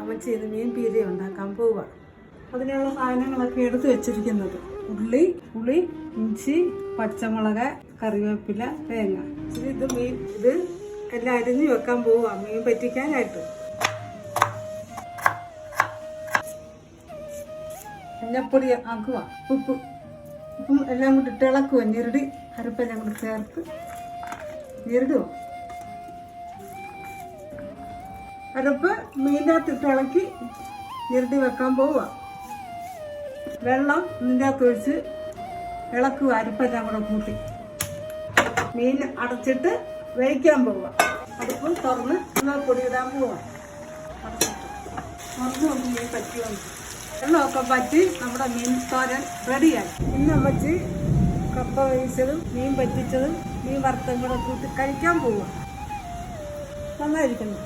അമ്മച്ചി ഇത് മീൻ പീര ഉണ്ടാക്കാൻ പോവുക. അതിനുള്ള സാധനങ്ങളൊക്കെ എടുത്ത് വെച്ചിരിക്കുന്നത് ഉള്ളി, പുളി, ഇഞ്ചി, പച്ചമുളക്, കറിവേപ്പില, തേങ്ങ. ഇത് എല്ലാം അരിഞ്ഞ് വെക്കാൻ പോവുക മീൻ പറ്റിക്കാനായിട്ട്. മഞ്ഞപ്പൊടി ആക്കുക, ഉപ്പും എല്ലാം കൂടി ഇട്ട് ഇളക്കുക. ഞെരടി അരപ്പെല്ലാം കൂടി ചേർത്ത് ഞെരടുക. അരപ്പ് മീനിൻ്റെ അകത്ത് ഇട്ട് ഇളക്കി ഞെരടി വെക്കാൻ പോവുക. വെള്ളം ഇതിൻ്റെ അകത്ത് ഒഴിച്ച് ഇളക്കുക. അരപ്പെല്ലാം കൂടെ കൂട്ടി മീൻ അടച്ചിട്ട് വേവിക്കാൻ പോവുക. അടുപ്പ് തുറന്ന് പൊടി ഇടാൻ പോവുക. തുറന്ന് മീൻ പറ്റുക. വെള്ളമൊക്കെ പറ്റി നമ്മുടെ മീൻ തോരൻ റെഡിയായി. ഇന്ന് അമ്മച്ചി കപ്പ വേവിച്ചതും മീൻ പറ്റിച്ചതും മീൻ വറുത്തും കൂടെ കൂട്ടി കഴിക്കാൻ പോവുക. നന്നായിരിക്കുന്നു.